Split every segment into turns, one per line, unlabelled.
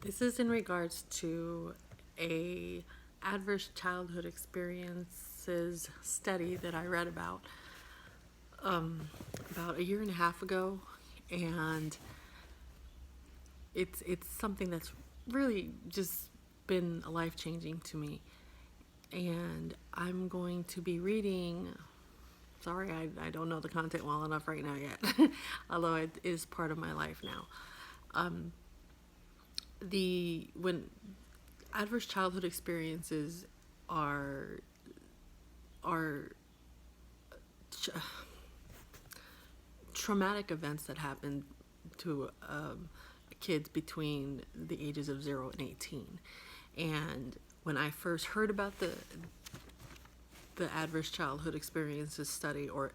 This is in regards to a adverse childhood experiences study that I read about a year and a half ago, and it's something that's really just been life changing to me. And I'm going to be reading. Sorry, I don't know the content well enough right now yet, although it is part of my life now. The when adverse childhood experiences are are ch- traumatic events that happen to kids between the ages of 0 and 18. And when I first heard about the adverse childhood experiences study, or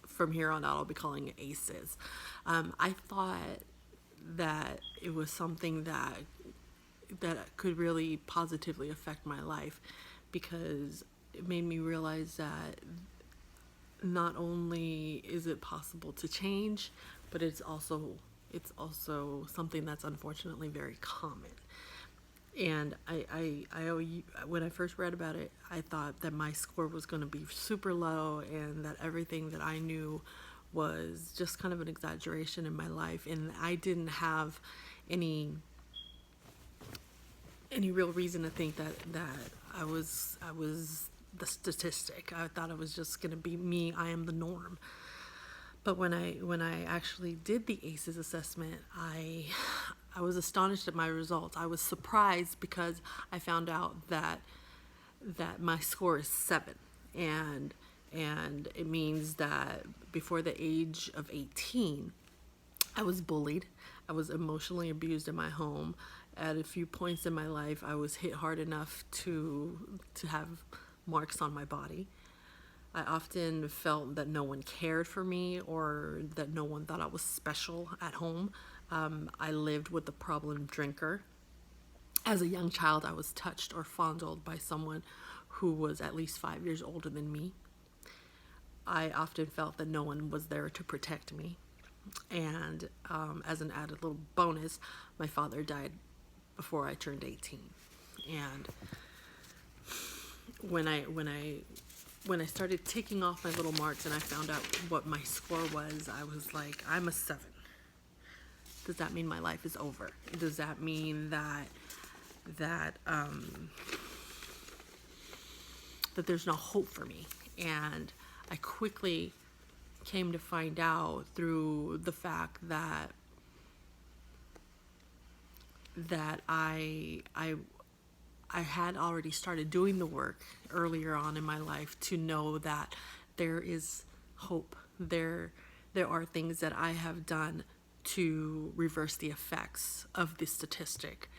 from here on out I'll be calling it ACEs, I thought that it was something that could really positively affect my life, because it made me realize that not only is it possible to change, but it's also something that's unfortunately very common. And when I first read about it, I thought that my score was going to be super low, and that everything that I knew was just kind of an exaggeration in my life, and I didn't have any any real reason to think that I was the statistic. I thought it was just going to be me. I am the norm. But when I actually did the ACEs assessment, I was astonished at my results. I was surprised because I found out that my score is 7, and it means that before the age of 18, I was bullied. I was emotionally abused in my home. At a few points in my life, I was hit hard enough to have marks on my body. I often felt that no one cared for me, or that no one thought I was special at home. I lived with a problem drinker. As a young child, I was touched or fondled by someone who was at least 5 years older than me. I often felt that no one was there to protect me. And as an added little bonus, my father died before I turned 18. And when I when I when I started taking off my little marks and I found out what my score was, I was like, I'm a 7. Does that mean my life is over? Does that mean that that there's no hope for me? And I quickly came to find out through the fact that I had already started doing the work earlier on in my life to know that there is hope. There are things that I have done to reverse the effects of this statistic.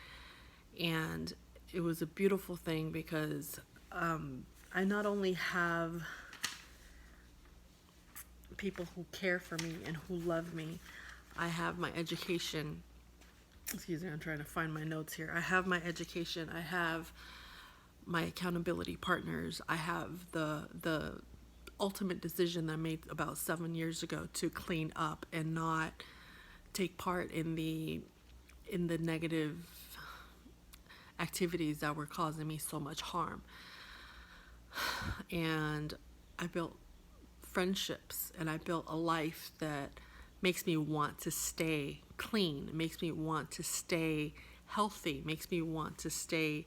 And it was a beautiful thing because I not only have people who care for me and who love me, I have my education. Excuse me, I'm trying to find my notes here. I have my education, I have my accountability partners, I have the ultimate decision that I made about 7 years ago to clean up and not take part in the negative activities that were causing me so much harm. And I built friendships, and I built a life that makes me want to stay clean, makes me want to stay healthy, makes me want to stay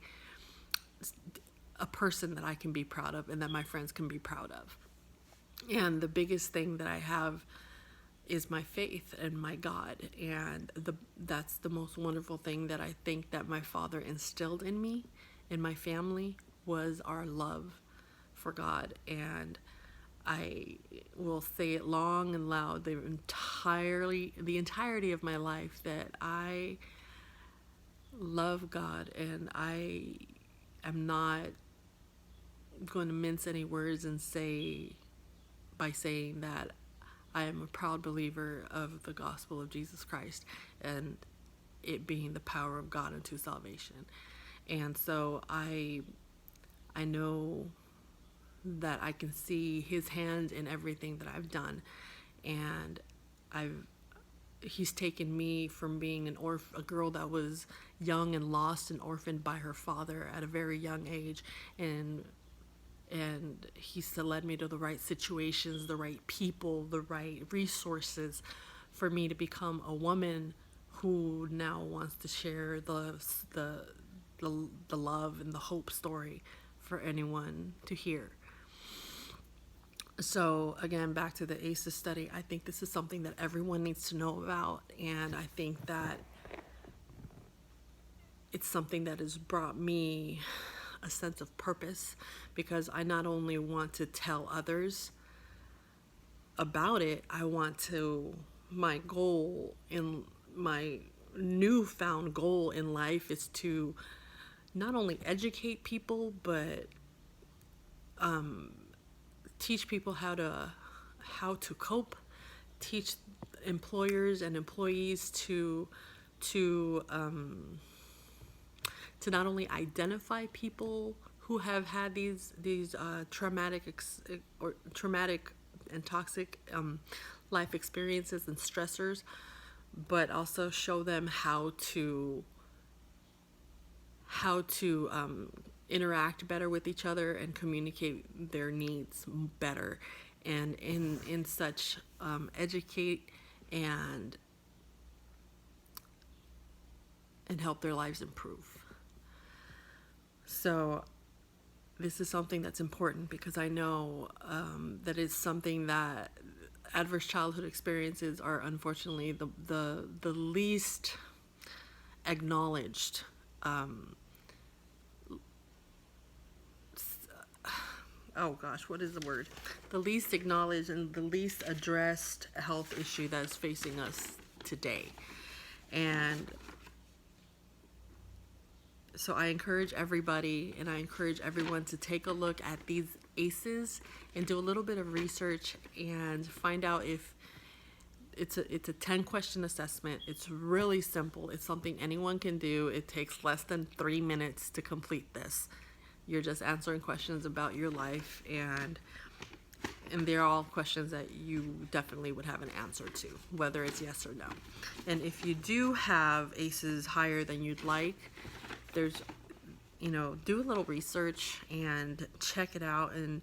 a person that I can be proud of and that my friends can be proud of. And the biggest thing that I have is my faith and my God. And that's the most wonderful thing that I think that my father instilled in me and my family, was our love for God. And I will say it long and loud, the entirety of my life, that I love God, and I am not going to mince any words and say by saying that I am a proud believer of the gospel of Jesus Christ, and it being the power of God unto salvation. And so I know that I can see his hand in everything that I've done. And I've he's taken me from being a girl that was young and lost and orphaned by her father at a very young age, and he's led me to the right situations, the right people, the right resources for me to become a woman who now wants to share the love and the hope story for anyone to hear. So again, back to the ACEs study, I think this is something that everyone needs to know about, and I think that it's something that has brought me a sense of purpose, because I not only want to tell others about it, my goal in my newfound goal in life is to not only educate people, but teach people how to cope, teach employers and employees to not only identify people who have had these traumatic and toxic life experiences and stressors, but also show them how to interact better with each other and communicate their needs better, and in such educate and help their lives improve. So this is something that's important, because I know that it's something that adverse childhood experiences are unfortunately the least acknowledged oh gosh, what is the word? The least acknowledged and the least addressed health issue that is facing us today. And so I encourage everybody, and I encourage everyone to take a look at these ACEs and do a little bit of research and find out if it's a 10-question assessment. It's really simple. It's something anyone can do. It takes less than 3 minutes to complete this. You're just answering questions about your life, and they're all questions that you definitely would have an answer to, whether it's yes or no. And if you do have ACEs higher than you'd like, do a little research and check it out, and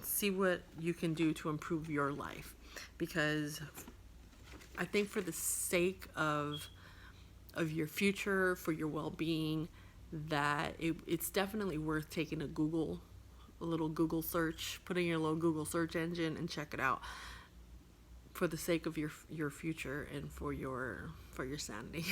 see what you can do to improve your life. Because I think for the sake of your future, for your well-being, that it's definitely worth taking a little Google search, putting your little Google search engine and check it out, for the sake of your future and for your sanity.